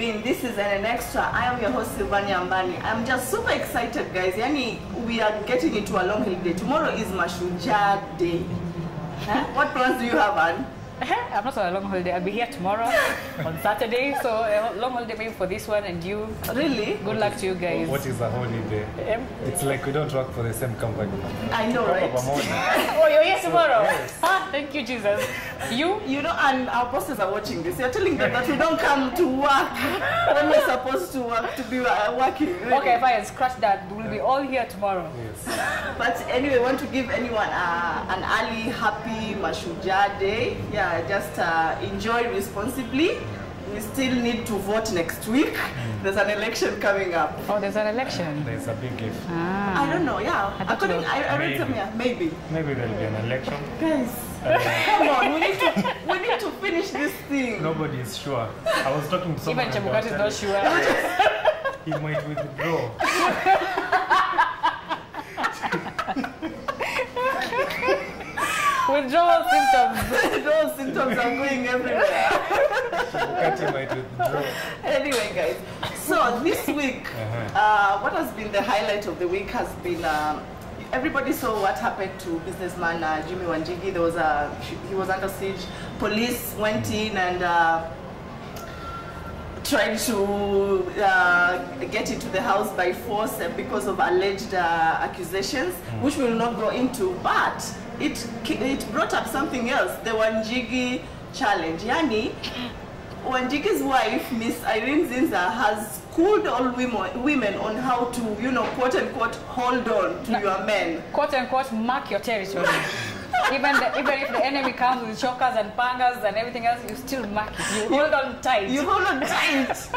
been? This is an extra. I am your host Sylvania Ambani. I'm just super excited, guys. Yani, we are getting into a long holiday. Tomorrow is Mashujaa Day. Huh? What plans do you have, Anne? I'm not on a long holiday. I'll be here tomorrow on Saturday. So a long holiday maybe for this one and you. Really? Good luck to you guys. What is a holiday? It's like we don't work for the same company. I know, right? Oh, you're here tomorrow? Yes. Ah, thank you, Jesus. You know, and our bosses are watching this. You're telling them that we don't come to work when we're supposed to work, to be working. Really. Okay, fine. Scratch that. We'll be all here tomorrow. Yes. But anyway, I want to give anyone an early, happy Mashujaa Day. Yeah, just enjoy responsibly. We still need to vote next week. There's an election coming up. Oh, there's an election. There's a big if. Ah. I don't know. Yeah, I read some. Yeah, maybe. Maybe there'll be an election. Guys, come on. We need to finish this thing. Nobody is sure. I was talking to someone. Even Chebukati is not sure. He might withdraw. Withdrawal symptoms. Withdrawal symptoms are going everywhere. Chebukati might withdraw. Anyway, guys. So this week, what has been the highlight of the week has been. Everybody saw what happened to businessman Jimmy Wanjigi. There was he was under siege. Police went in and tried to get into the house by force because of alleged accusations, which we will not go into. But it brought up something else: the Wanjigi challenge. Yani, Wanjigi's wife, Miss Irene Zinza, has schooled all women on how to, quote unquote, hold on to your men. Quote unquote, mark your territory. even if the enemy comes with chokers and pangas and everything else, you still mark it. You hold on tight. You hold on tight.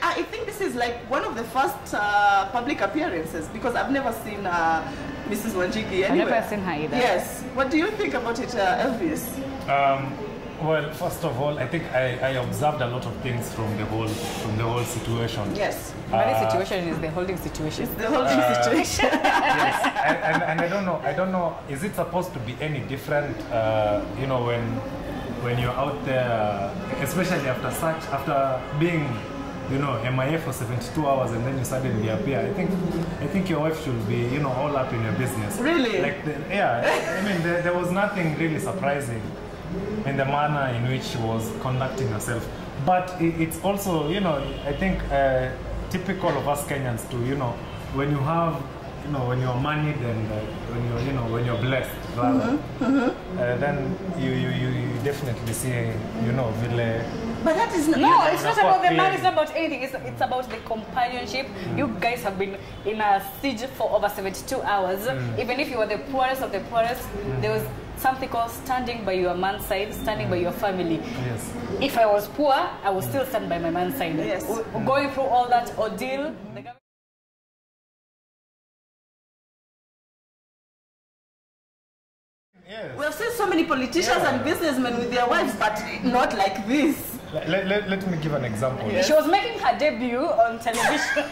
I think this is like one of the first public appearances, because I've never seen Mrs. Wanjigi anywhere. I've never seen her either. Yes. What do you think about it, Elvis? Well, first of all, I think I observed a lot of things from the whole situation. Yes. But the situation is the holding situation. It's the holding situation. Yes. And I don't know. Is it supposed to be any different? When you're out there, especially after being, MIA for 72 hours and then you suddenly appear. I think your wife should be, all up in your business. Really? There was nothing really surprising in the manner in which she was conducting herself. But it's also, I think typical of us Kenyans to, when you have, when you're moneyed and when you're blessed, rather, then you definitely see, But that is no, it's not about the money, it's not about anything, it's about the companionship. You guys have been in a siege for over 72 hours. Even if you were the poorest of the poorest, there was something called standing by your man's side, standing by your family. Yes. If I was poor, I would still stand by my man's side. Yes. Going through all that ordeal, the government. Yes. We have seen so many politicians and businessmen with their wives, but not like this. Let me give an example. Yes. She was making her debut on television.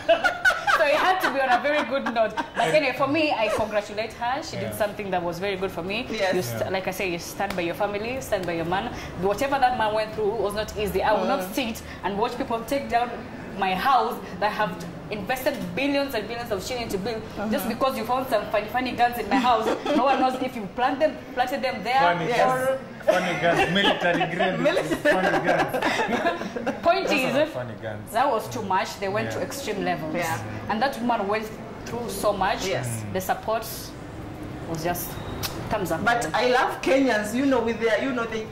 So it had to be on a very good note. But anyway, for me, I congratulate her. She did something that was very good for me. Yes. Like I say, you stand by your family, stand by your man. Whatever that man went through was not easy. I will not sit and watch people take down my house that have invested billions and billions of shillings to build just because you found some funny guns in my house. No one knows if you planted them there or funny guns, military grade. Funny guns. Point is, funny guns. that was too much. They went to extreme levels, and that woman went through so much. Yes. The support was just thumbs up. But I love Kenyans, with their,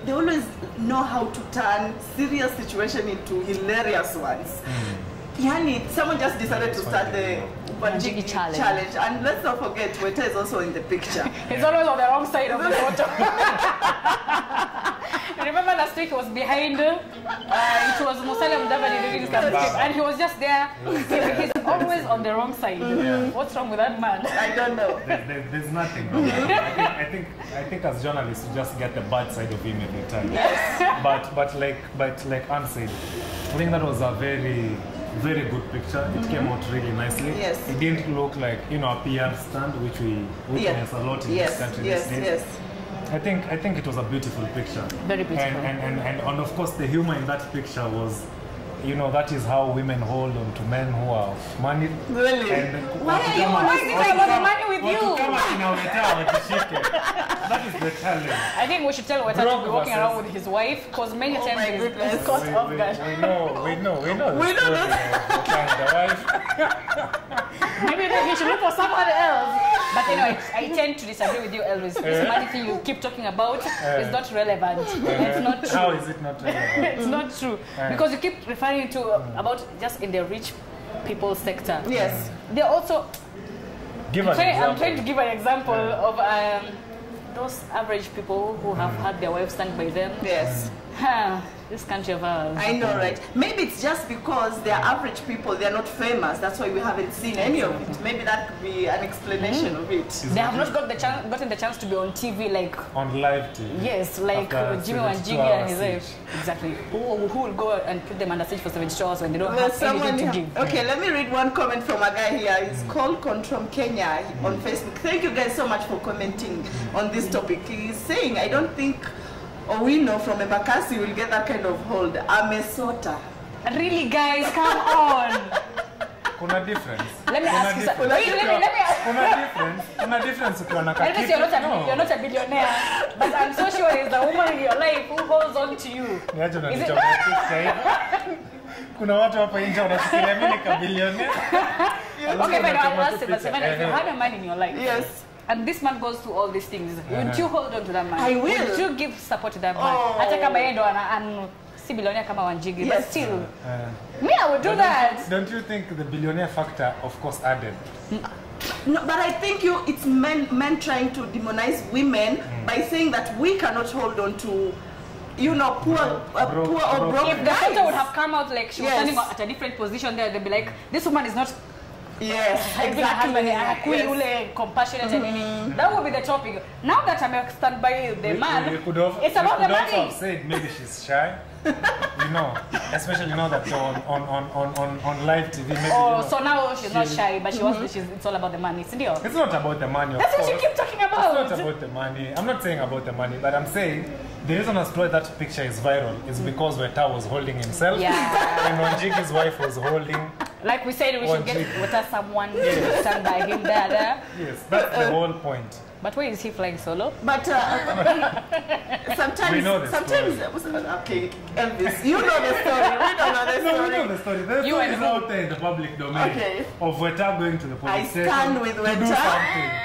they always know how to turn serious situation into hilarious ones. Yani, someone just decided to start the Wanjigi challenge. And let's not forget, Weta is also in the picture. He's always on the wrong side of the photo. Remember last week he was behind, it was Musalia Mudavadi doing something, and he was just there. He's always on the wrong side. What's wrong with that man? I don't know. There's nothing wrong. I think as journalists we just get the bad side of him every time. Yes. But like Anne said, I think that was a very good picture. It came out really nicely. Yes. It didn't look like a PR stunt, which we witness a lot in this country these days. Yes. I think it was a beautiful picture. Very beautiful. And of course the humor in that picture was you know, that is how women hold on to men who are money. Really? And Why are you always talking about the money with you? That is the challenge. I think we should tell Weta to be walking around with his wife, because many times he's caught off guard. We know the wife. Maybe he should look for someone else. But anyway, I tend to disagree with you, Elvis. This money thing you keep talking about is not relevant. It's not true. How is it not relevant? It's not true. Because you keep referring to about just in the rich people sector. Yes. They're also... I'm trying to give an example of those average people who have had their wives stand by them. Yes. This country of ours. I know, right? Maybe it's just because they're average people, they're not famous. That's why we haven't seen any of it. Maybe that could be an explanation of it. They have not gotten the chance to be on TV like... On live TV. Yes, like Jimmy Wanjigi and his wife. Exactly. Who will go and put them under siege for 72 hours when they don't have anything to give? Okay, let me read one comment from a guy here. He's called Controm Kenya on Facebook. Thank you guys so much for commenting on this topic. He's saying, I don't think... or we know from Embakasi will get that kind of hold. Amesota. Really, guys, come on. Kuna difference. Let me ask you something. Let me ask. Kuna difference ukiwa na Elvis, you're not a billionaire, but I'm so sure there's a woman in your life who holds on to you. Niaje unanichomea picha hivi. Kuna watu hapa nje wanafikiria mimi ni billionaire. Okay, but I'll ask you, if you had a man in your life. Yes. And this man goes through all these things. Would you hold on to that man? I will. Would you give support to that man? Hata kama yeye ndo si billionaire kama Wanjigi, but still. Me, I would do that. Don't you think the billionaire factor, of course, added? No, but I think it's men trying to demonize women by saying that we cannot hold on to, you know, poor or broke If the photo would have come out like she was standing at a different position there, they'd be like, this woman is not... Yes, exactly. Compassionate and that would be the topic. Now that I'm stand by the man, it's about the money. You could have said maybe she's shy. You know, especially now that on live TV. Maybe, so now she's not shy, but it's all about the money. It's not about the money. That's what you keep talking about. It's not about the money. I'm not saying about the money, but I'm saying the reason as to why that picture is viral is because Weta was holding himself, and Wanjigi's wife was holding. Like we said, we should get someone to stand by him there. Yes, that's the whole point. But where is he flying solo? But sometimes, we know the story. Okay, Elvis, you know the story. We don't know the story. No, we know the story. The story is out there in the public domain. Okay. Of Weta going to the police station. I stand with Weta.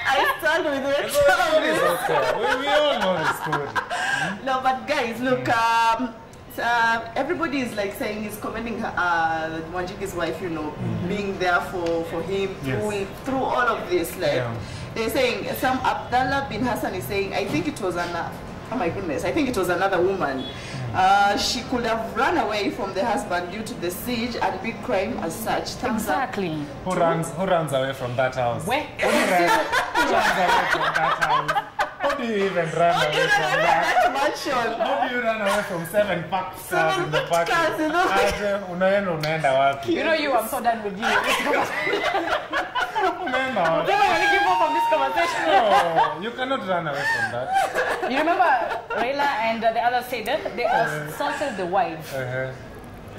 I stand with Weta. We all know the story. No, but guys, look. Everybody is like saying he's commending Wanjigi's wife, you know, being there for him through all of this. Like they're saying, some Abdallah bin Hassan is saying, I think it was oh my goodness, I think it was another woman. She could have run away from the husband due to the siege and big crime as such. Exactly. Who runs away from that house? Where? Who runs away from that house? How do you even run away from that mansion? How do you run away from 7 packed cars in the parking? Unaenda wapi? You know you, I'm so done with you. Unaenda wapi? I want to give up on this conversation. No, you cannot run away from that. You remember Raila and the others said that they assaulted the wife.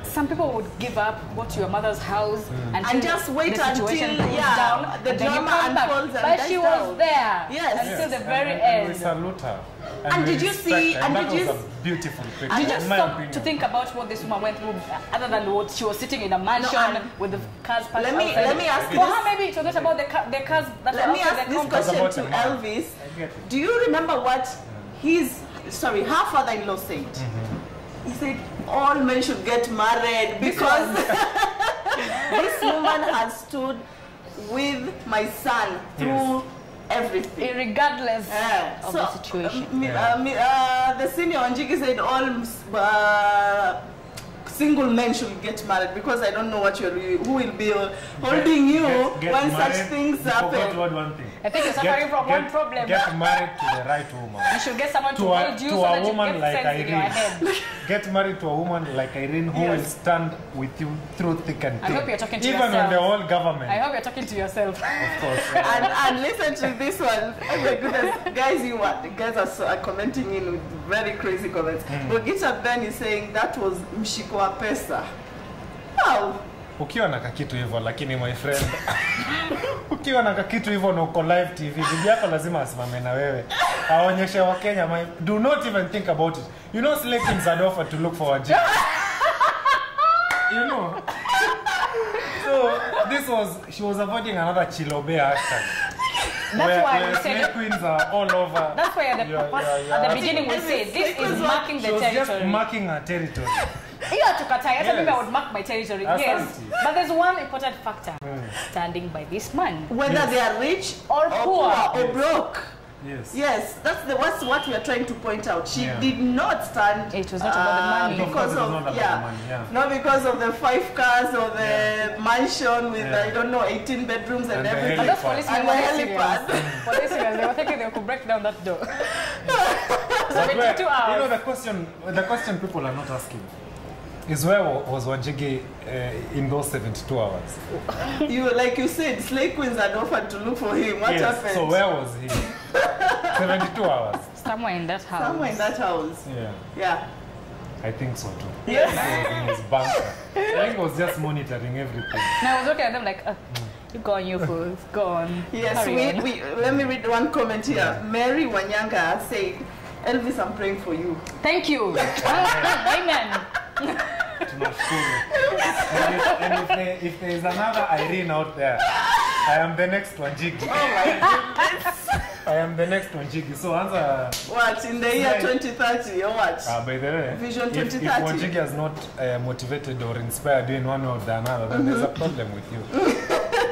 Some people would give up, go to your mother's house and just wait until down, the drama unfolds. But she was there until the very end. We salute her. And did you see? And that did you? Was a beautiful picture. Did you stop to think about what this woman went through, other than what she was sitting in a mansion with the cars parked outside? Let me ask you. For her, maybe it was not about the cars. Let me ask this question to Elvis. Do you remember what her father-in-law said? He said all men should get married because this woman has stood with my son through everything. Regardless of the situation. The senior Wanjigi said all single men should get married because I don't know who will be holding you when such things happen. One thing. I think you're suffering from one problem. Get married to the right woman. You should get someone to hold you so that you get sense in your head. Get married to a woman like Irene who will stand with you through thick and thin. I hope you're talking to yourself. yourself. Even when the whole government. I hope you're talking to yourself. Of course. And listen to this one. Oh my goodness. Guys are commenting in with very crazy comments. Bogita Ben is saying that was Mshiko Pesa. How? Ukiwa na kakitu hivyo lakini my friend ukiwa na kakitu hivyo na uko live TV, bibi yako lazima asimame na wewe. Aonyeshe wa Kenya, do not even think about it. You know slay queens had offered to look for a jig. You know. So she was avoiding another Chilobe hashtag. That's why we slay said queens are all over. That's why at the beginning we said this is marking the territory. Just marking her territory. Yes. Maybe I would mark my territory. Yes. But there's one important factor. Standing by this man. Whether they are rich or poor or broke. Yes. Yes, that's what we are trying to point out. She did not stand. It was not about the money. Because of not because of the 5 cars or the mansion with I don't know 18 bedrooms and everything. And those policemen were helipad. Policemen, they were thinking they could break down that door. 72 hours. You know the question people are not asking is where was Wanjigi in those 72 hours? Like you said, slay queens had offered to look for him. What happened? So where was he? 72 hours. Somewhere in that house. Somewhere in that house. Yeah. I think so too. Yes. In his bunker. I think he was just monitoring everything. Now I was looking at them like, you go on, you fools, go on. Yes, let me read one comment here. Yeah. Mary Wanyanga said, Elvis, I'm praying for you. Thank you. Amen. And if there is another Irene out there, I am the next one, Jiggy. Oh my goodness. I am the next one, Jiggy. So answer. What, in the year 2030 or what? By the way, Vision 2030. If Wanjigi has not motivated or inspired you in one way or the another, then there's a problem with you.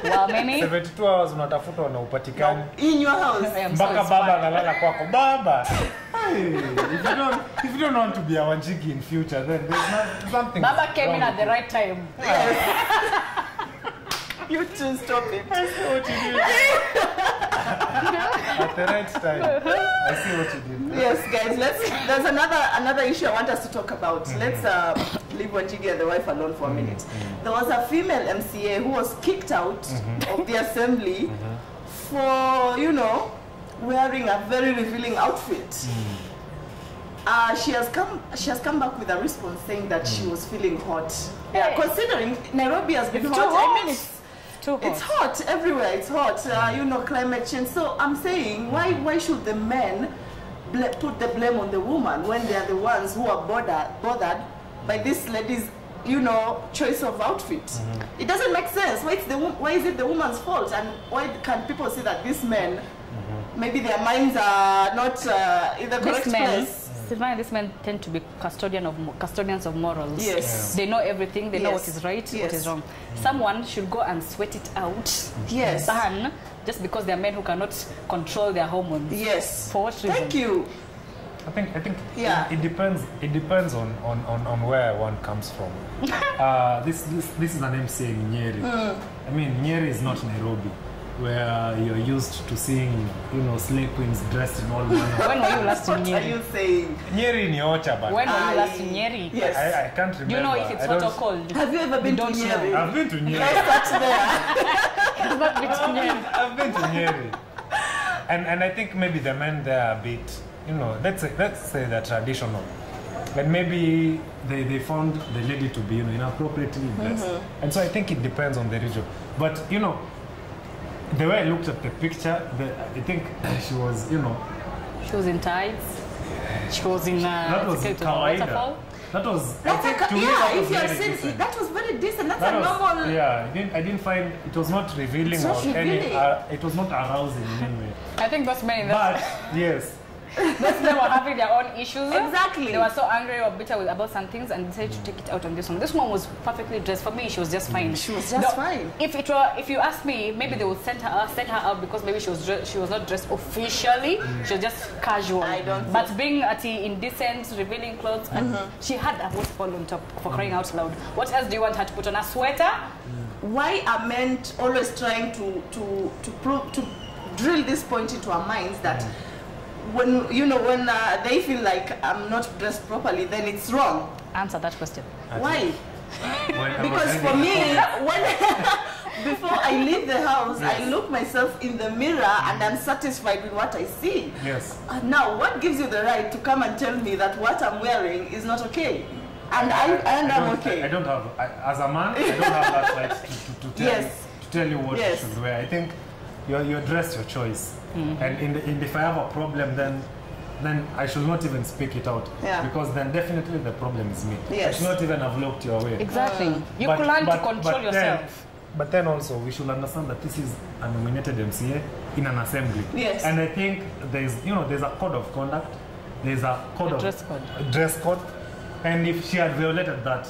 Well, maybe 72 hours unatafuta na upatikani. In your house. Mpaka baba analala kwako. Baba. Hey, if you don't want to be a Wanjigi in future, then there's something. Baba came in at the right time. Yes. You two stop it. I see what you did. At the right time. I see what you did. Yes, guys. There's another issue I want us to talk about. Let's leave Wanjigi and the wife alone for a minute. There was a female MCA who was kicked out of the assembly for, wearing a very revealing outfit. She has come back with a response saying that she was feeling hot. Yeah, considering Nairobi has been hot. I mean, it's hot everywhere. It's hot. Climate change. So I'm saying, why should the men put the blame on the woman when they are the ones who are bothered by this lady's, choice of outfit? It doesn't make sense. Why is it the woman's fault? And why can people say that these men, maybe their minds are not in the correct place? These men tend to be custodians of morals. Yes. They know everything. They know what is right, what is wrong. Someone should go and sweat it out. Yes. Ban, just because they are men who cannot control their hormones. Yes. For what reason? Thank you. I think it depends on where one comes from. This is an MC in Nyeri. I mean, Nyeri is not Nairobi, where you're used to seeing, slay queens dressed in all manner. When were you last in Nyeri? What are you saying? Nyeri ni Ocha, but when were you last in Nyeri? Yes. I can't remember. Do you know if it's hot or cold? Have you ever been to Nyeri? I've been to Nyeri. Let's start there. I've not been to Nyeri. I've been to Nyeri. And I think maybe the men there are a bit, let's say they're traditional. And maybe they found the lady to be, inappropriately dressed. And so I think it depends on the region. But, the way I looked at the picture, I think she was, She was in tights. She was in that was waterfall. That was, if you have seen, that was very decent. That's a normal. Yeah, I didn't find, it was not revealing it was not arousing in any way. I think those men in But, yes. Those men were having their own issues. Exactly. They were so angry or bitter about some things and decided to take it out on this one. This one was perfectly dressed. For me, she was just fine. She was just fine. If you ask me, maybe they would send her out because maybe she was not dressed officially. She was just casual. I don't. But being in decent, revealing clothes, and she had a waterfall on top, for crying out loud. What else do you want her to put on? A sweater? Why are men always trying to drill this point into our minds that? When they feel like I'm not dressed properly, then it's wrong. Answer that question. Why? Because for me, before I leave the house, I look myself in the mirror and I'm satisfied with what I see. Yes. Now, what gives you the right to come and tell me that what I'm wearing is not okay? And I'm okay. I don't have, as a man, I don't have that right to tell you what you should wear. I think your dress, your choice. And if I have a problem, then I should not even speak it out. Because then definitely the problem is me. I should not even have looked your way. Exactly. You could learn to control yourself. But then also, we should understand that this is a nominated MCA in an assembly. Yes. And I think there's a code of conduct. There's a dress code. And if she had violated that,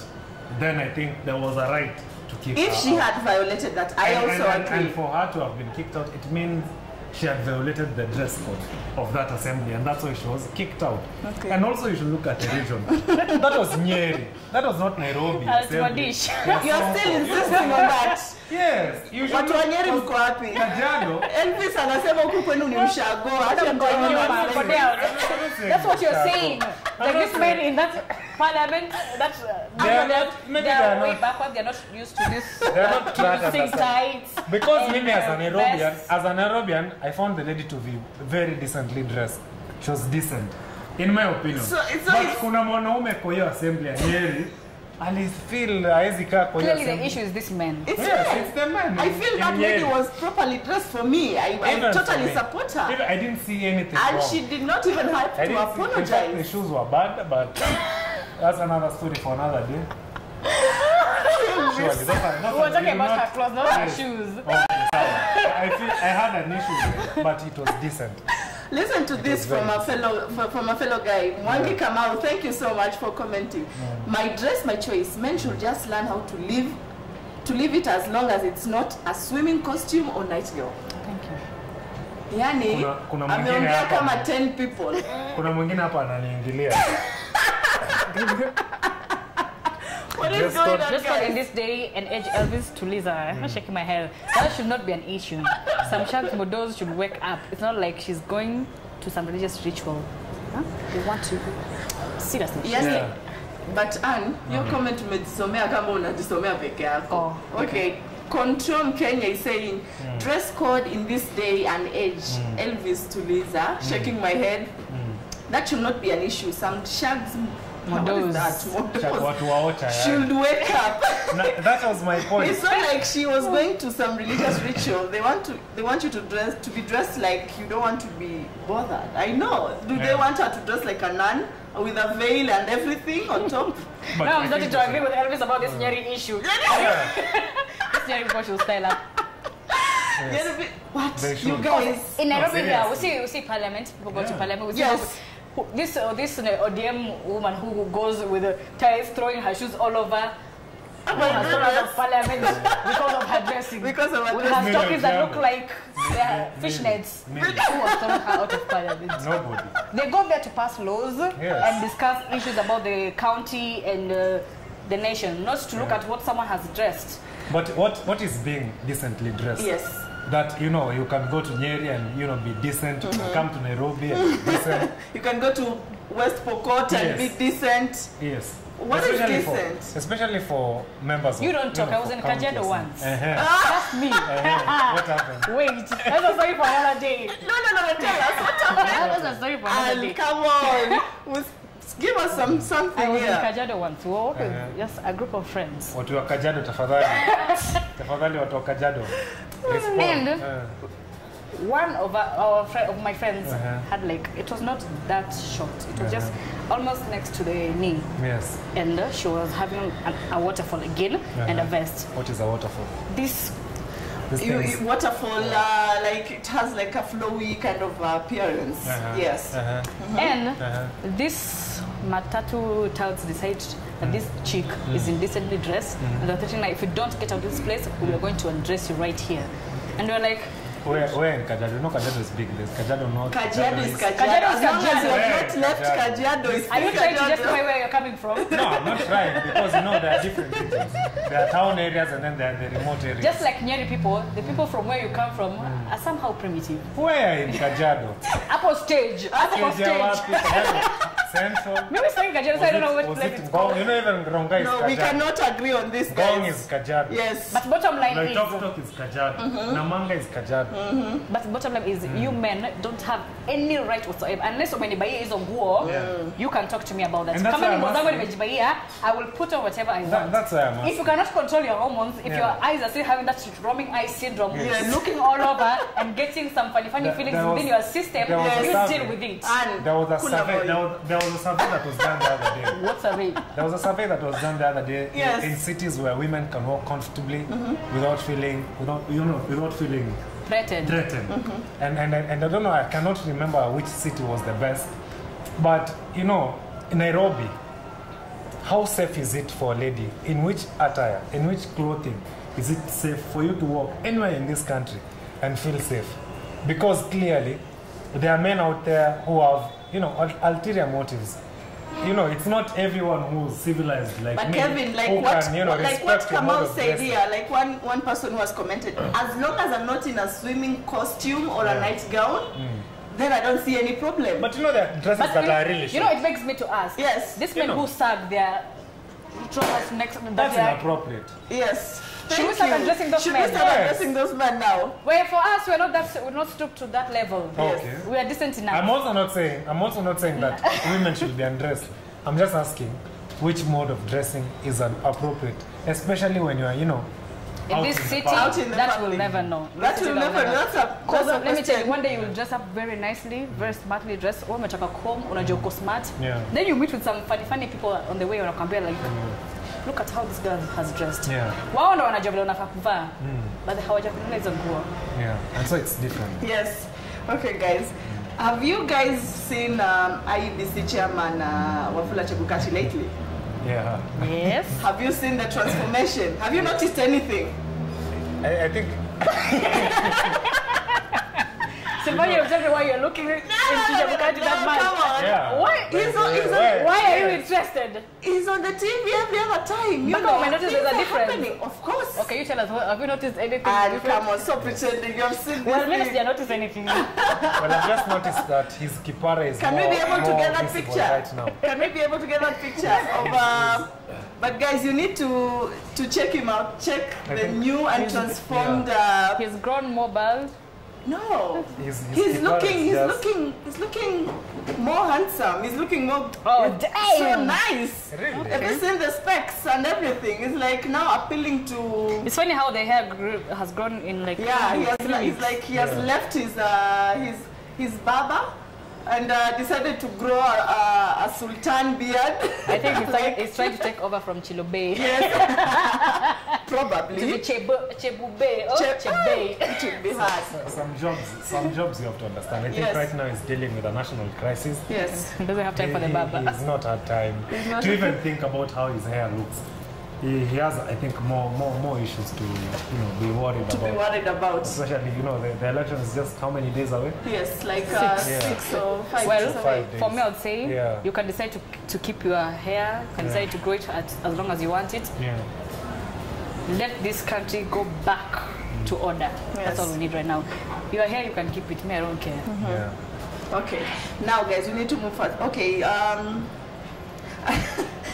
then I think there was a right to kick her out. If she had violated that, I also agree. And for her to have been kicked out, it means she had violated the dress code of that assembly, and that's why she was kicked out. Okay. And also you should look at the region. That was Nyeri. That was not Nairobi. Madish. You're still insisting on that. Yes. You should Watu wa Nyeri mko wapi? Kajiado. Elvis anasema huku kwenu ni ushago. Acha mtaona. That's what you're saying. Like this man in that parliament, they're way backward. They're not used to this. They're not using tights. Because me as a Nairobian, I found the lady to be very decently dressed. She was decent, in my opinion. But kuna mwanaume kwa hiyo assembly ya Nyeri, I feel haezi kaa kwa hiyo Clearly the issue is this man. It's the man. I feel that lady was properly dressed for me. I totally support her. I didn't see anything and wrong. she did not even have to apologize. In fact, the shoes were bad, but that's another story for another day. Surely, we were talking about her clothes, not her shoes. I had an issue, but it was decent. Listen to this from a fellow guy. Mwangi Kamau, thank you so much for commenting. My dress, my choice. Men should just learn how to live it as long as it's not a swimming costume or nightgown. Thank you. Yani, ameongea kama 10 people. Kuna mwingine hapa ananiingilia. What is going on, just in this day and age, Elvis to Lisa, I'm not shaking my head. That should not be an issue. Some sharp models should wake up. It's not like she's going to some religious ritual. Huh? They want to seriously. Yes. But Anne, your comment umejisomea kama unajisomea peke yako. Okay. Control Kenya is saying dress code in this day and age. Elvis to Lisa, shaking my head. That should not be an issue. Some shags models should wake up. That was my point. It's not like she was going to some religious ritual. They want you to be dressed like you don't want to be bothered. I know. Do they want her to dress like a nun with a veil and everything on top? No, I'm starting to agree with Elvis about this Nyeri issue. This Nyeri people should style up. Yes. What? You guys? In Nairobi here, we see parliament. People go to parliament. We see this ODM woman who goes with the ties, throwing her shoes all over. Parliament because of her dressing. Because of her with her stockings that look like they're fishnets. Who was throwing her out of parliament? Nobody. They go there to pass laws and discuss issues about the county and the nation, not to look at what someone has dressed. But what is being decently dressed? Yes. That you can go to Nyeri and be decent. You can come to Nairobi and be decent. You can go to West Pokot and be decent. Yes. What is decent? Especially for members of... You don't talk. I was in Kajiado once. That's me. What happened? Wait. That's a story for another day. No. Tell us what happened. That's a story for another day. Come on. Give us something. I was here. in Kajiado once. We were walking with just a group of friends. Watu wa Kajiado tafadhali. Tafadhali watu wa Kajiado. And one of my friends had it was not that short. It was just almost next to the knee. Yes. And she was having a waterfall again and a vest. What is a waterfall? This waterfall, like it has like a flowy kind of appearance. Yes. And this matatu touts decide that this chick is indecently dressed, and they're thinking like, if you don't get out of this place, we are going to undress you right here. And we're like, where in Kajiado? No, Kajiado is big. There's Kajiado North. Kajiado is Kajiado. As long as you have not left Kajiado, is are you trying to justify where you're coming from? No, I'm not trying, because there are different regions. There are town areas and then there are the remote areas. Just like Nyeri people, the people from where you come from are somehow primitive. Where in Kajiado? Upper stage. Central? Maybe saying Kajiado, so I don't know what Was place it it's Ngong? called. You know, even Ronga is No, we Kajiado. cannot agree on this, Ngong guys. is Kajiado. Yes. But bottom line is, Loitoktok is Kajiado. Namanga is Kajiado. but bottom line is, you men don't have any right whatsoever unless umenibaia hizo nguo. You can talk to me about that. And that's Kama why ni I'm nguo zangu asking. nimejibaia, I will put on whatever I want. That's why I'm asking. If you cannot control your hormones, if Yeah. your eyes are still having that roaming eye syndrome, Yes. looking all over and getting some funny feelings there was- within your system, there was a you survey. deal with it. And There was a Kula survey. boy. There was a survey that was done the other day. What's a rape? There was a survey that was done the other day Yes. in cities where women can walk comfortably without feeling Threatened. threatened. And I don't know, I cannot remember which city was the best. But you know, in Nairobi, how safe is it for a lady? In which attire, in which clothing is it safe for you to walk anywhere in this country and feel safe? Because clearly, there are men out there who have, you know, ulterior motives. You know, it's not everyone who's civilized like But me. Kevin, like who what, can, you know, like what respect your mode Kamal of said dressing. here, like one person who has commented, as long as I'm not in a swimming costume or a Yeah. nightgown, then I don't see any problem. But you know, there are dresses But that you, are really you know, it begs me to ask. Yes. These You men know. who sag their trousers next to That's that inappropriate. Yes. Should we Thank start you. addressing those Should men? we start Yes. addressing those men now? Where for us, we're not stooped to that level. Okay. We are decent enough. I'm also not saying that women should be undressed. I'm just asking which mode of dressing is appropriate, especially when you are, you know, In out this in the city, park. Out in the that public. will never know. That This will city never. That's a Because let me tell you, question. one day you will dress up very nicely, very smartly dressed. Or umetoka home, unajua uko smart. Yeah. Then you meet with some funny people on the way, wanakwambia like, look at how this girl has dressed. Yeah. Wao ndo wanajua vile unafaa kuvaa, but hawajakununua hizo nguo. Yeah, and so it's different. Yes. Okay, guys. Have you guys seen IEBC chairman Wafula Chebukati lately? Yeah, Yes. Have you seen the transformation? Have you noticed anything? I think Somebody will tell me why you're looking into Chebukati that much. Come on. yeah. Why? Why? Why are you interested? He's on the TV every other time. You But know, we noticed things there's a are difference. happening. Of course. Okay, you tell us. Have you noticed anything And different? come on, stop pretending you have seen Well, this maybe thing. they notice anything. Well, I've just noticed that his kipara is Can more, we be able to more get that visible picture? right now. Can we be able to get that picture of? But guys, you need to check him out. Check I the think new and he's- transformed. He's grown mobile. No, His he's kipara looking. is just- He's looking more handsome. He's looking more. Oh, it's so damn. nice. Really? Ever since the specs and everything, it's like now appealing to. It's funny how the hair has grown in like. Yeah, he has, few he's weeks. like he has Yeah. left his barber and decided to grow a sultan beard. I think he's, like, he's trying to take over from Chilobe. To be probably. Chebube. Oh, Chebe. It will be hard. Some jobs you have to understand. I think Yes. right now he's dealing with a national crisis. Yes. He doesn't have time for the barber. He's not had time not to had even think about how his hair looks. He has, I think, more issues to, you know, be worried To be about. worried about. Especially, you know, the election is just how many days away? Yes, like 6. Yeah. 6 or 5 Well, days away. 5 days. For me, I would say Yeah. you can decide to keep your hair, you can decide to grow it as long as you want it. Yeah. Let this country go back to order. Yes. That's all we need right now. Your hair, you can keep it. Me, I don't care. Yeah. Okay. Now, guys, we need to move fast. Okay.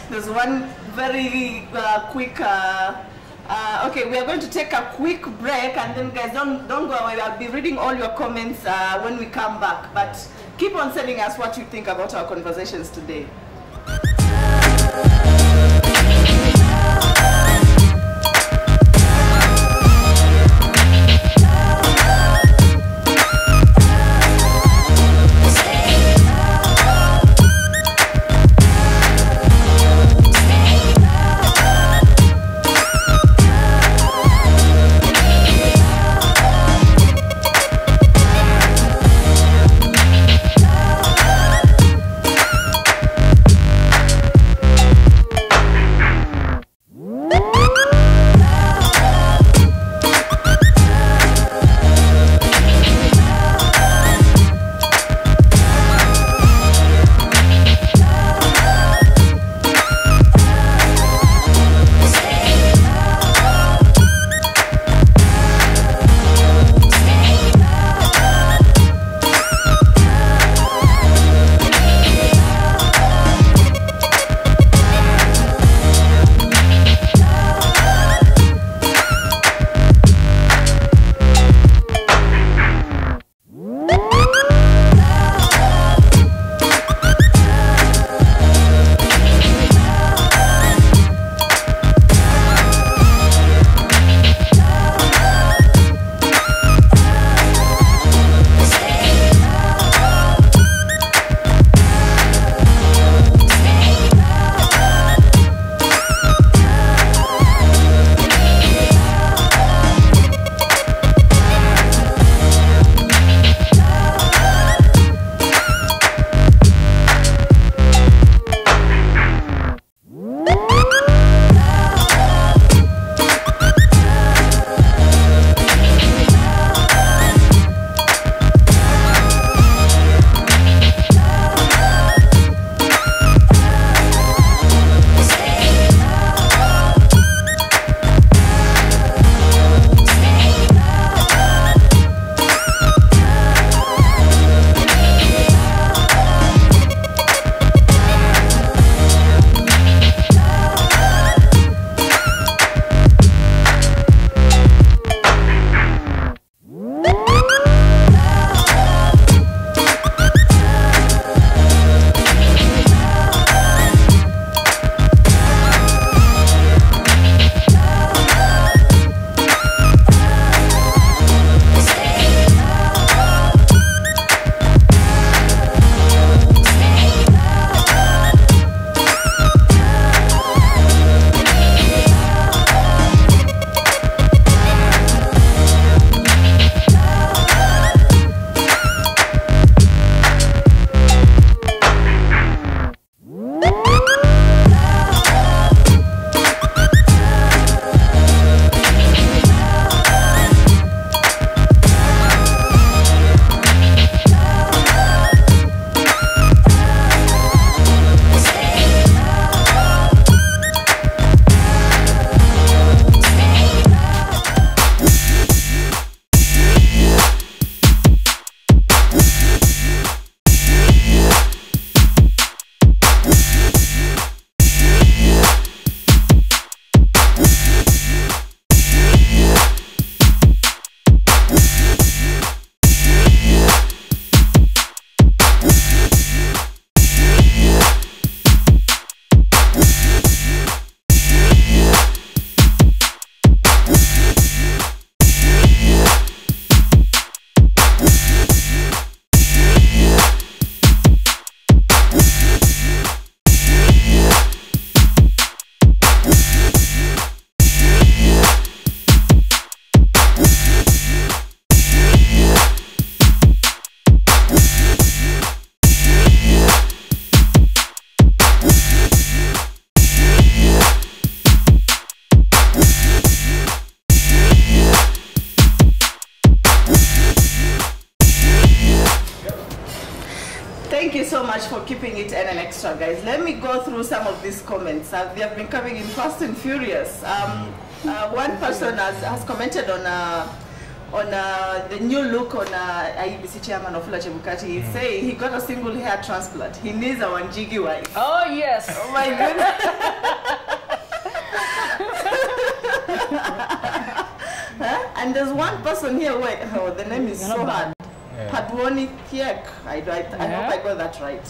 There's one very quick. Okay, we are going to take a quick break, and then guys, don't go away. I'll be reading all your comments when we come back. But keep on telling us what you think about our conversations today. Thank you so much for keeping it and an extra, guys. Let me go through some of these comments. They have been coming in fast and furious. One person has commented on the new look on IEBC chairman of Fula Chebukati. He's saying he got a single hair transplant. He needs a Wanjigi wife. Oh yes. Oh my goodness. And there's one person here where the name is so hard. Padwoni Kiek. I hope I got that right.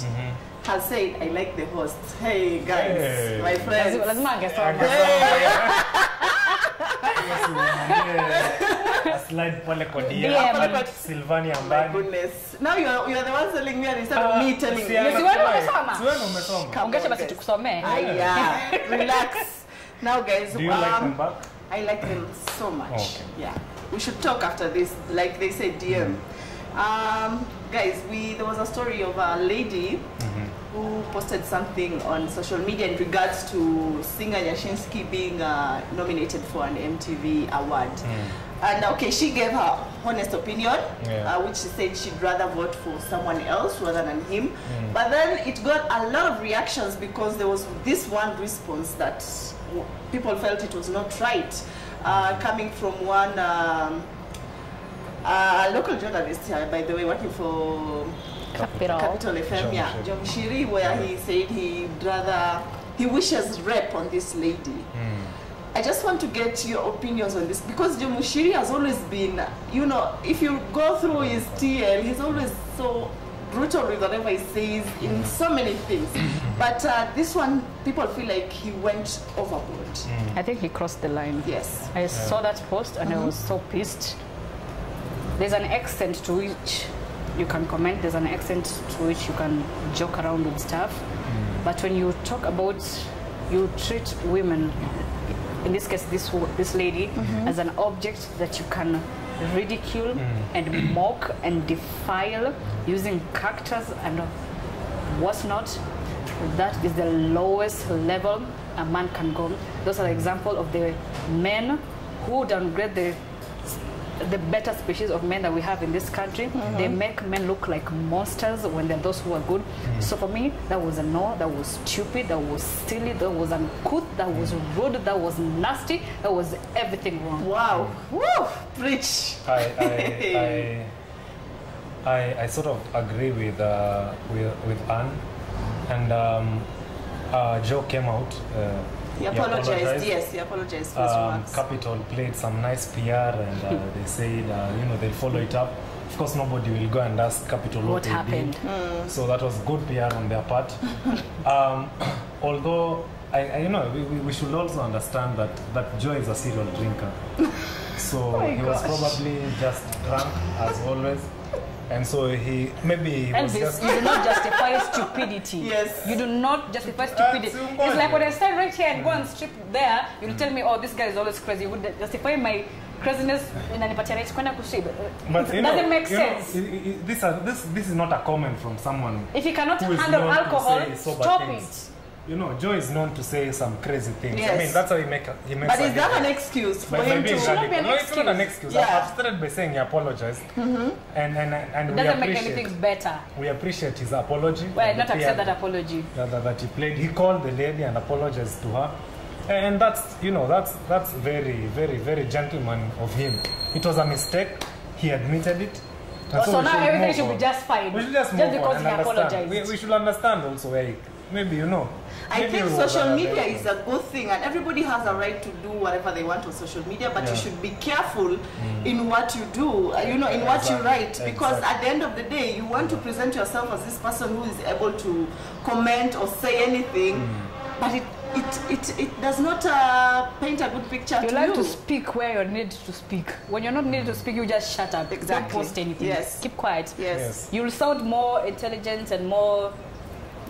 Has said, I like the host. Hey guys, my friends. Slide pole kodia. Sylvania Oh my goodness. Now you're the one telling me and instead of me telling you. Relax. Now guys, do you like them back? I like them so much. Okay. Yeah. We should talk after this, like they said, DM. Guys, there was a story of a lady who posted something on social media in regards to singer Yashinsky being nominated for an MTV award. And okay, she gave her honest opinion, which she said she'd rather vote for someone else rather than him. But then it got a lot of reactions because there was this one response that people felt it was not right, coming from one local journalist here, by the way, working for Capital FM, John Shiri, where he said he wishes rep on this lady. I just want to get your opinions on this because Jomushiri has always been, you know, if you go through his TL, he's always so brutal with whatever he says in so many things. But this one, people feel like he went overboard. I think he crossed the line. Yes. I saw that post and I was so pissed. There's an extent to which you can comment, there's an extent to which you can joke around with stuff. But when you talk about, you treat women, in this case this lady, as an object that you can ridicule and mock and defile using characters and what's not, that is the lowest level a man can go. Those are the example of the men who downgrade the better species of men that we have in this country. They make men look like monsters when they're those who are good. So for me, that was a no, that was stupid, that was silly, that was uncouth, that was rude, that was nasty, that was everything wrong. Wow. Woo! Preach. I sort of agree with Anne, and Joe came out. He apologized. Yes, he apologized for his remarks. Capital played some nice PR, and they said, you know, they'll follow it up. Of course, nobody will go and ask Capital what happened. So that was good PR on their part. Although, you know, we should also understand that Joe is a serial drinker. So he was probably just drunk, as always. And so he was just... You do not justify stupidity. Yes. You do not justify stupidity. It's like when I stand right here and go and strip there, you'll tell me, oh, this guy is always crazy. You would justify my craziness in an But it doesn't make sense. This is not a comment from someone. If you cannot handle alcohol, stop it. You know, Joe is known to say some crazy things. Yes. I mean, that's how he makes. But is that an excuse for him to? No, it's not an excuse. Yeah. I've started by saying he apologized, and It we doesn't make appreciate. anything better. We appreciate his apology. Well, I not accept that apology. That he played. He called the lady and apologized to her, and that's, you know, that's very, very, very gentleman of him. It was a mistake. He admitted it. And So now everything should be just fine. We should just move because on he and understand. apologized. We should understand also, like, maybe, you know. I think social media is a good thing, and everybody has a right to do whatever they want on social media, but you should be careful in what you do, you know, in what you write, because at the end of the day, you want to present yourself as this person who is able to comment or say anything, but it does not paint a good picture to you. You like to speak where you're needed to speak. When you're not needed to speak, you just shut up. Exactly. Don't post anything. Yes. Keep quiet. Yes. You'll sound more intelligent and more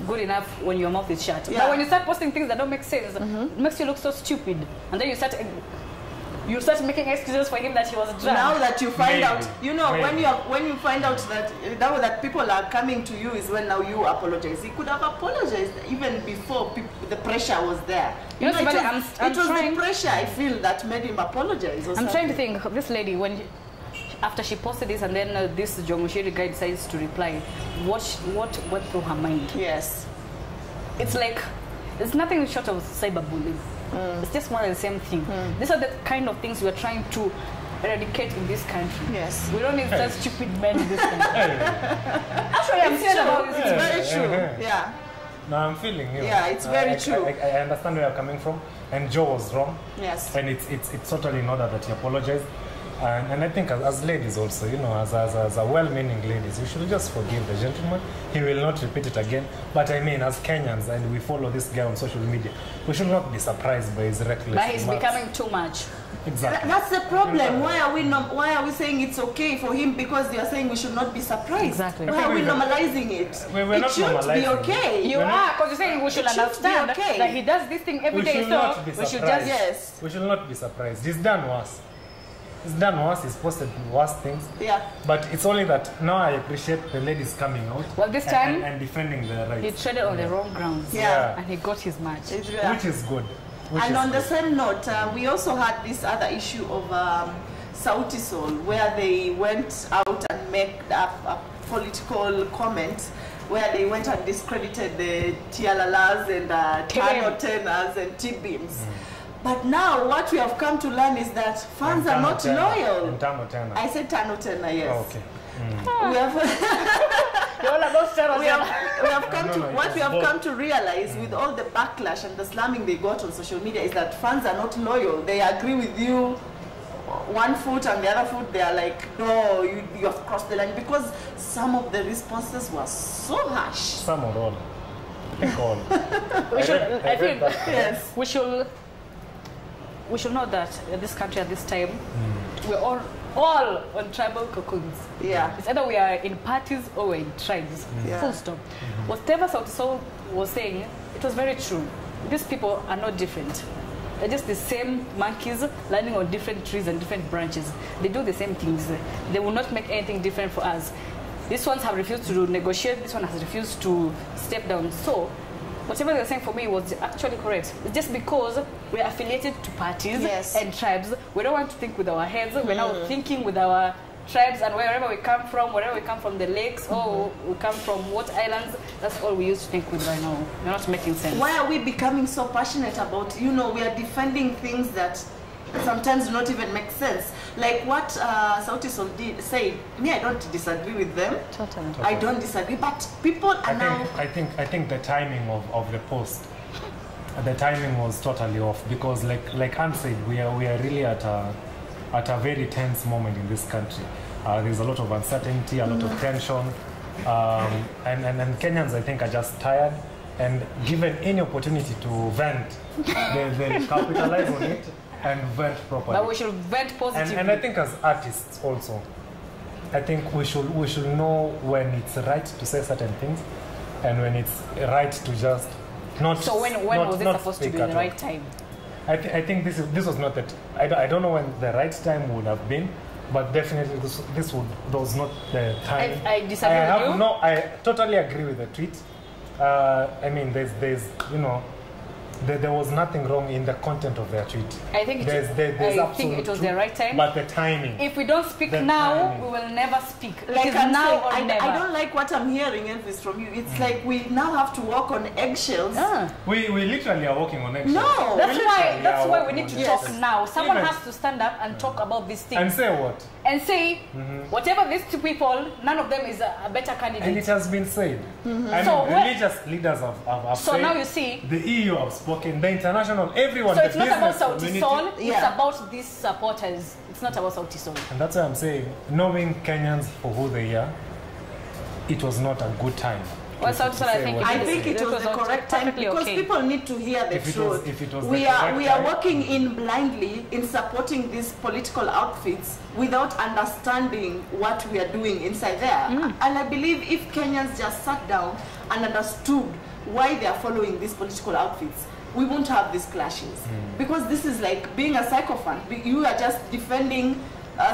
good enough when your mouth is shut. Yeah. But when you start posting things that don't make sense, it makes you look so stupid. And then you start making excuses for him that he was drunk. Now that you find out, you know, when you find out that now that people are coming to you is when now you apologize. He could have apologized even before the pressure was there. You know, it was I'm the pressure, I feel, that made him apologize. I'm trying to think of this lady when after she posted this, and then this Jomushiri guy decides to reply, what went through her mind? Yes. It's like, it's nothing short of cyberbullying. It's just one and the same thing. These are the kind of things we're trying to eradicate in this country. Yes. We don't need such stupid men in this country. Actually, I'm serious about this. It's very true. Yeah. No, I'm feeling you. Yeah, it's very true. I understand where you're coming from, and Joe was wrong. Yes. And it's totally in order that he apologized. And I think as ladies also, you know, as a well-meaning ladies, we should just forgive the gentleman. He will not repeat it again. But I mean, as Kenyans, and we follow this guy on social media, we should not be surprised by his reckless But he's remarks. becoming too much. Exactly. That's the problem. Why are we saying it's okay for him because you are saying we should not be surprised? Exactly. Why are we normalizing it? We're It not should be normalizing okay. You are, because you're saying we should It should be understand okay. that he does this thing every We day, should so not be we should surprised. just... Yes. We should not be surprised. He's done worse. He's done worse. He's posted worse things. Yeah. But it's only that now I appreciate the ladies coming out. Well, this time, and defending their rights. he treaded on the wrong grounds. Yeah. And he got his match. It's, Which is good. And on the same note, we also had this other issue of Sauti Sol, where they went out and made a political comment where they went and discredited the Tialalas and Tano Tenors and T-Beams. But now what we have come to learn is that fans are not loyal. I said Tano Tenor, yes. Oh, okay. We have we have come to realize with all the backlash and the slamming they got on social media is that fans are not loyal. They agree with you one foot and the other foot they are like, no, you have crossed the line, because some of the responses were so harsh. Some or all. I think all. I think Yes. we should know that in this country at this time, we're all on tribal cocoons. Yeah. It's either we are in parties or we're in tribes. Yeah. Full stop. Whatever Sauti Sol was saying, it was very true. These people are not different. They're just the same monkeys landing on different trees and different branches. They do the same things. They will not make anything different for us. These ones have refused to negotiate. This one has refused to step down. So, whatever they're saying for me was actually correct. It's just because we're affiliated to parties and tribes, we don't want to think with our heads. We're now thinking with our tribes and wherever we come from the lakes, or we come from what islands, that's all we used to think with right now. They're not making sense. Why are we becoming so passionate about, you know, we are defending things that sometimes do not even make sense? Like what Sauti Sol did say, me, I don't disagree with them. Totally. I don't disagree, but people are now... I think the timing of the post, the timing was totally off, because like Anne said, we are really at a very tense moment in this country. There's a lot of uncertainty, a lot of tension, and Kenyans, I think, are just tired, and given any opportunity to vent, they capitalize on it and vent properly. But we should vent positively. And I think as artists also, I think we should know when it's right to say certain things and when it's right to just not. So when was it supposed to be the right time? I think this was not that. I don't know when the right time would have been, but definitely this was not the time. I disagree with you. No, I totally agree with the tweet. I mean, there's you know, there was nothing wrong in the content of their tweet. I think it was the right time. But the timing. If we don't speak now, we will never speak. Like it is now or never. I don't like what I'm hearing, Elvis, from you. It's like we now have to walk on eggshells. We literally are walking on eggshells. No. That's why we need to talk now. Someone Even has to stand up and talk about these things. And say what? And say, whatever these two people, none of them is a better candidate. And it has been said. I So mean, religious leaders have So said, now you see. the EU have spoken, the international, everyone, So the it's not about business Sauti community. Sol, it's Yeah. about these supporters. It's not about Sauti Sol. And that's why I'm saying, knowing Kenyans for who they are, it was not a good time. Well, Sauti Sol, I think it was the correct time, because people need to hear the truth. If it was we the are correct we are time. working in blindly in supporting these political outfits without understanding what we are doing inside there. And I believe if Kenyans just sat down and understood why they are following these political outfits, we won't have these clashes. Because this is like being a sycophant. You are just defending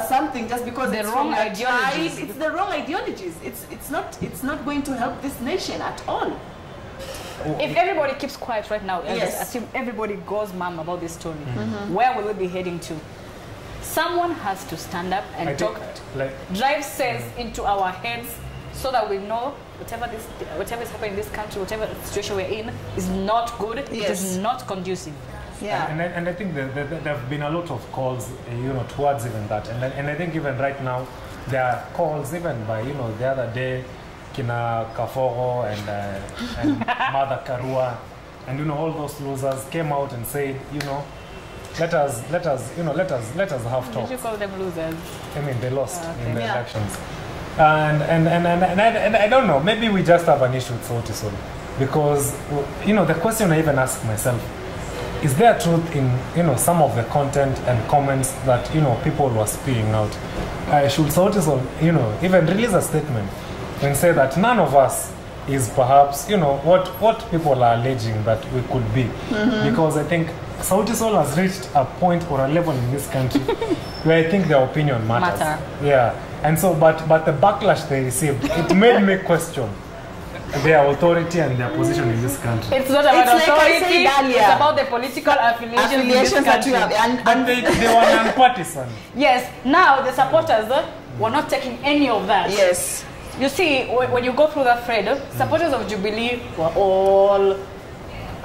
something just because The it's wrong from your ideologies. tribe. It's the wrong ideologies. It's not going to help this nation at all. If everybody keeps quiet right now, and Yes. just assume everybody goes mum about this story, where will we be heading to? Someone has to stand up and I talk, think, drive sense into our heads so that we know whatever is happening in this country, whatever situation we're in, is not good. It is not conducive. Yeah. And I think there have been a lot of calls, towards even that. And I think even right now, there are calls even by, the other day, Kina Kaforo and Mother Karua, and all those losers came out and said, let us have talks. Did you call them losers? I mean, they lost in the elections. And I don't know, maybe we just have an issue with Sauti Sol. Because, the question I even ask myself, is there truth in, some of the content and comments that, people were spewing out? Should Sauti Sol, even release a statement and say that none of us is perhaps, what people are alleging that we could be? Because I think Sauti Sol has reached a point or a level in this country where I think their opinion matters. Yeah. And so, but the backlash they received, it made me question their authority and their position in this country. It's not about authority, like it's about the political affiliations that you have. And they were non-partisan. Yes, now the supporters were not taking any of that. Yes. You see, when you go through that thread, supporters of Jubilee were all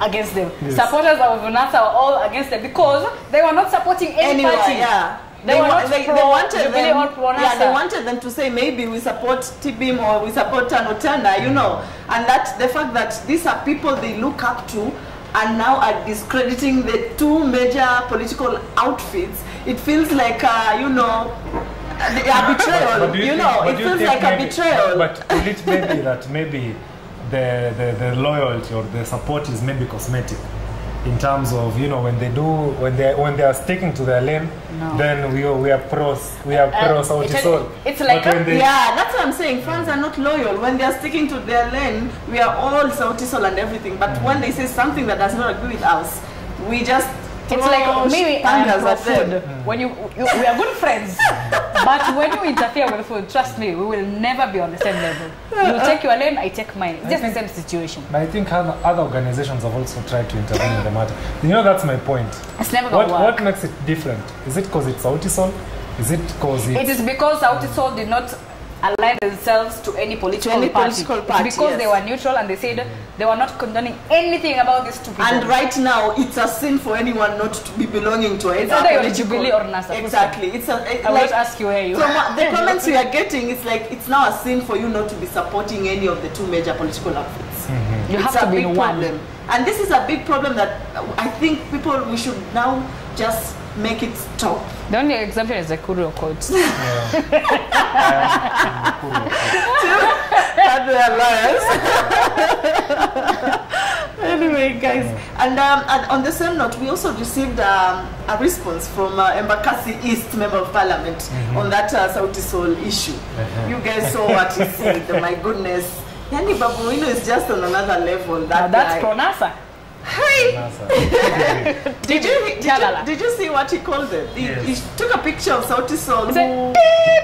against them. Yes. Supporters of NASA were all against them because they were not supporting any party. Yeah. They wanted them to say maybe we support Tibim or we support Tanotana, and that the fact that these are people they look up to and now are discrediting the two major political outfits. It feels like a betrayal. It feels like a betrayal. But will it maybe that maybe the loyalty or the support is maybe cosmetic? In terms of when they are sticking to their lane, then we are pros Sauti Sol. It's like that's what I'm saying. Fans are not loyal when they are sticking to their lane. We are all Sauti Sol and everything. But when they say something that does not agree with us, we just it's like maybe I'm pro food. When we are good friends, but when you interfere with food, trust me, we will never be on the same level. You take your lane, I take mine. It's just the same situation. But I think other organizations have also tried to intervene in the matter. That's my point. It's never going to work. What makes it different? Is it because it's Sauti Sol? Is it because it is because Sauti Sol did not align themselves to any political party. It's because they were neutral and they said they were not condoning anything about these two people. And right now, it's a sin for anyone not to be belonging to it. It's either you're Jubilee or NASA. Exactly. I will ask you where you are. The comments we are getting, it's like it's now a sin for you not to be supporting any of the two major political outfits. You have to be one. And this is a big problem that I think we should now just make it stop. The only exemption is the Kuru quotes. Anyway, guys, and on the same note, we also received a response from Embakasi East Member of Parliament on that Sauti Sol issue. You guys saw what he said. My goodness, Yani Babuino is just on another level. That's pro NASA. Hey! Did you see what he called it? He took a picture of Sauti Sol.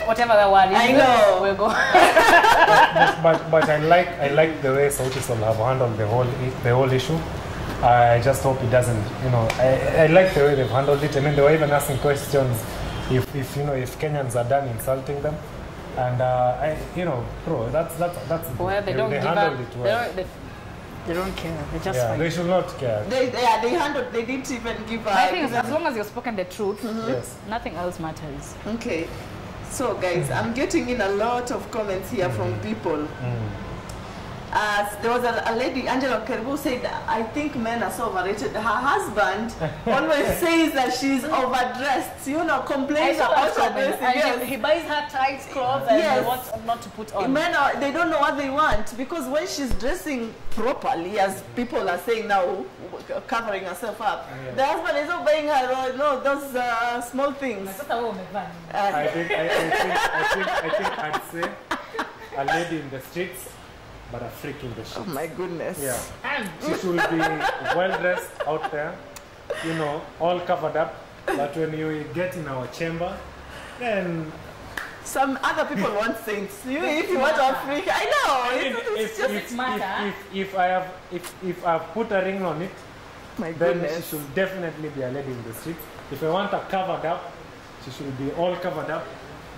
Whatever the word is. I know. We'll go. but I like the way Sauti Sol have handled the whole issue. I just hope it doesn't. I like the way they've handled it. I mean, they were even asking questions if Kenyans are done insulting them. And bro, that's well, they don't handled it well. They don't care. They just fight. They should not care. They didn't even give I think as long as you've spoken the truth, yes, nothing else matters. Okay. So guys, I'm getting in a lot of comments here from people. There was a lady, Angela Keribu, said, I think men are so overrated. Her husband always says that she's overdressed, complains about her dressing. Yes. He buys her tight clothes and he wants not to put on. Men they don't know what they want, because when she's dressing properly, as people are saying now, covering herself up, the husband is not buying her those small things. I think I'd say a lady in the streets, but a freak in the sheets. Oh my goodness. Yeah. She should be well dressed out there, all covered up. But when you get in our chamber, then some other people want saints. If you want a freak, I know. If I've put a ring on it, then she should definitely be a lady in the streets. If I want her covered up, she should be all covered up.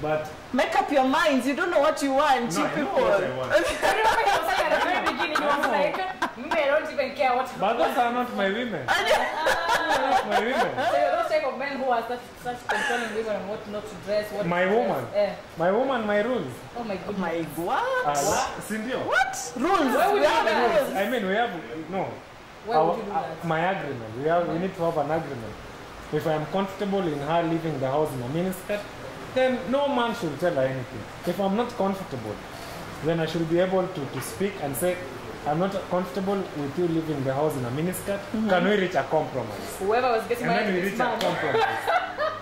But make up your minds. You don't know what you want, no, you I know people. what I want. I remember you were saying at the very beginning, you was like, I don't even care what you But those are not my women. Not my women. So you're those type of men who are such controlling women on what not to dress, what My to dress. woman. Eh. My woman, my rules. Oh my Oh goodness. my what? Sindio. What? Rules. Why would We you have do that? rules. I mean, we have, no. Why would you do that? My agreement. We need to have an agreement. If I am comfortable in her leaving the house in a miniskirt, then no man should tell her anything. If I'm not comfortable, then I should be able to speak and say, I'm not comfortable with you leaving the house in a miniskirt. Can we reach a compromise? Whoever was getting And married then we to reach this a man. compromise.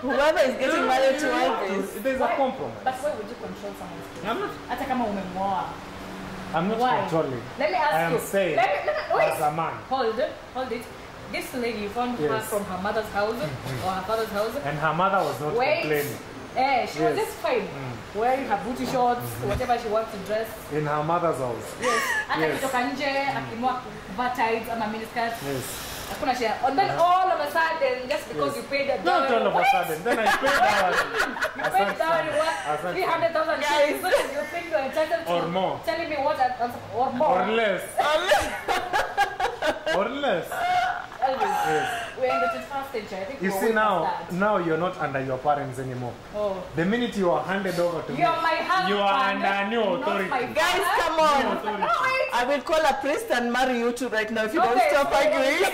Whoever is getting married to Elvis. There's a compromise. But why would you control someone's feelings? I'm not, Hata kama umemwoa. I'm not Why? controlling. Let me ask I am you. saying, Let me, wait. as a man. Hold it. This lady, you found her Yes. from her mother's house or her father's house. And her mother was not Wait. complaining. She was Yes. just fine. Wearing her booty shorts, whatever she wants to dress. In her mother's house. Yes. Hata Yes. kitoka nje, akinua kuvaa tights ama miniskirt. Yes. Hakuna shida. And then all of a sudden, just because you paid a Not all of a Wait! sudden. Then I paid her. You paid dowry what? 300,000 Guys. shillings. You think you're entitled to Or more. telling me what or more. Or less. Or less. Elvis, Yes. we're in the 21st century. I think You we're see way now, past that. now you're not under your parents anymore. Oh. The minute you are handed over to me, You're my husband. you are under new not authority. my Guys, father. come on. No, No, wait. I will call a priest and marry you two right now if you don't Okay, stop so arguing.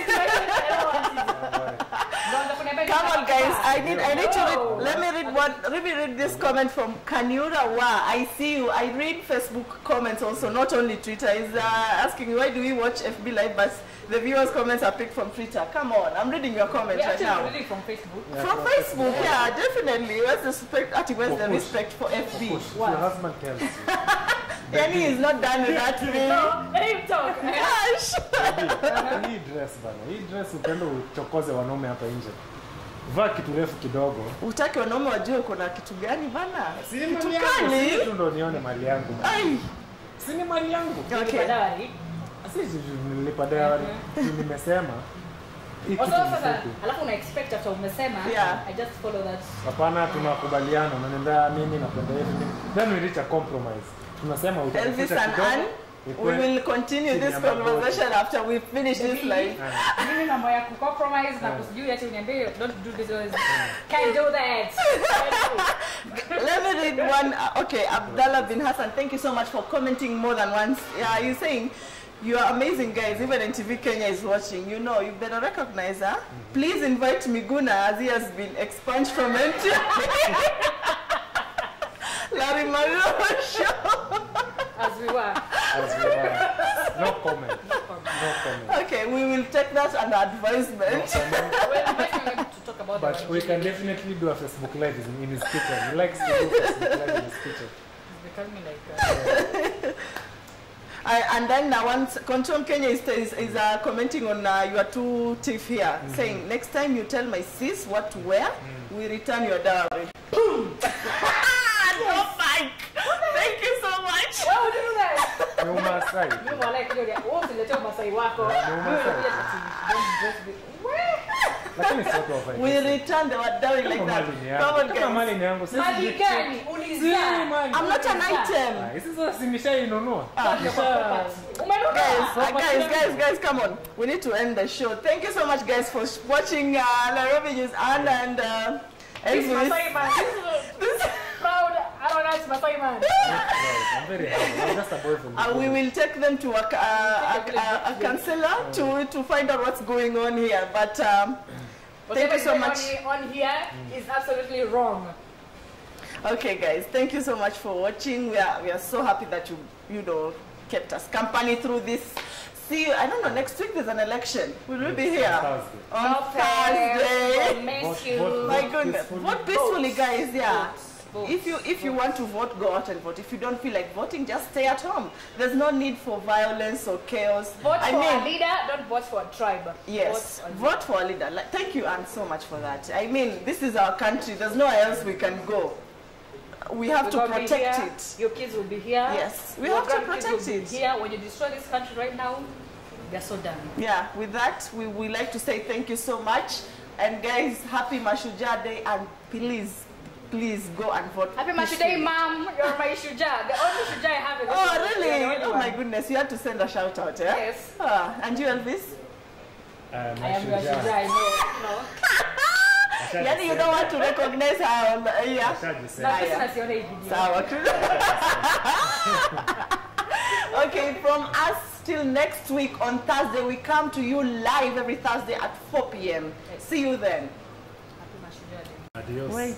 Come on, guys. I need to read. Let me read this comment from Kanyura Wa. I see you. I read Facebook comments also, not only Twitter. Is asking why do we watch FB Live, but the viewers' comments are picked from Twitter. Come on, I'm reading your comments We're right actually now. reading from Facebook. Yeah, From Facebook, yeah, definitely. Where's the respect for FB? Push. If your husband tells you. Yani is not done with that thing. No, let him talk. Gosh. Hii dress bana. Hii dress upendo uchokoze wanaume hapa nje. Vaa kitu refu kidogo. Utaki wanaume wajue kuna kitu gani bana? Si Kitu mali yangu. gani? Si tu ndo nione mali yangu. Ai. Si ni mali yangu. Okay. Dawari. Sisi nilipa dawari. Nimesema. Hii kitu Also, ni sasa, fupi. alafu una expect after umesema, Yeah. I just follow that. Hapana, tunakubaliana. Unaniambia mimi napenda hivi. Then we reach a compromise. Tunasema Elvis utafuta and kidogo. Ann, we will continue this conversation after we finish this live. Mimi mambo ya kucompromise na kusijui ati uniambie don't do this always. Can't do that. Let me read one. Okay, Abdallah bin Hassan, thank you so much for commenting more than once. Yeah, you're saying you are amazing, guys. Even NTV Kenya is watching. You know, you better recognize her. Please invite Miguna as he has been expunged from NTV. Larry Mario show. As we were. No comment. No comment. Okay, we will take that under advisement. Well, invite me to talk about But that. we can definitely do a Facebook Live in his kitchen. He likes to do Facebook Live in his kitchen. It's becoming like And then once Control Kenya is commenting on your two tiff here, saying next time you tell my sis what to wear, we return your dowry. No fight. Thank you so much. why would you do that? Ni Umasai. Mimi mwalai kidogo ya wote letea Masai wako. Don't dress Lakini sio tu wafanye. We return the dowry like that. Come on, Kama guys. mali ni yangu. Sisi Mali gani? Si Ulizaa. mali. I'm not an item. Hizi sasa simeshainunua. Guys, come on. We need to end the show. Thank you so much, guys, for watching Nairobi News and This Elvis. Masai man. This is proud. I don't know, it's Masai man. I'm very happy. I'm just a boy from We will take them to a counselor to find out what's going on here. But thank you so much. On here is absolutely wrong. Okay, guys, thank you so much for watching. We are so happy that you know kept us company through this. See you. I don't know. Next week there's an election. Will we be here Thursday. on Thursday? Miss you. Vote My goodness, peacefully. vote peacefully, guys. Yeah. Vote. If you want to vote, go out and vote. If you don't feel like voting, just stay at home. There's no need for violence or chaos. Vote for a leader, don't vote for a tribe. Yes, Vote vote for a leader. Thank you, Anne, so much for that. I mean, this is our country. There's nowhere else we can go. We have to protect it. Your kids will be here. Yes, we Your have to grandkids protect will be it. Here, when you destroy this country right now, they're so done. Yeah, with that, we like to say thank you so much. And guys, happy Mashujaa Day, and please please go and vote. Happy Mashujaa, Mom. You're my Shuja. The only Shuja I have in this Oh, world. You're the really? only Oh, one. my goodness. You had to send a shout out, yeah? Yes. Ah, and you, Elvis? I am your Shuja, I know. Yani, you don't want to recognize her. Yeah. Sawa. Okay, from us till next week on Thursday, we come to you live every Thursday at 4 p.m. See you then. Adios. Wait.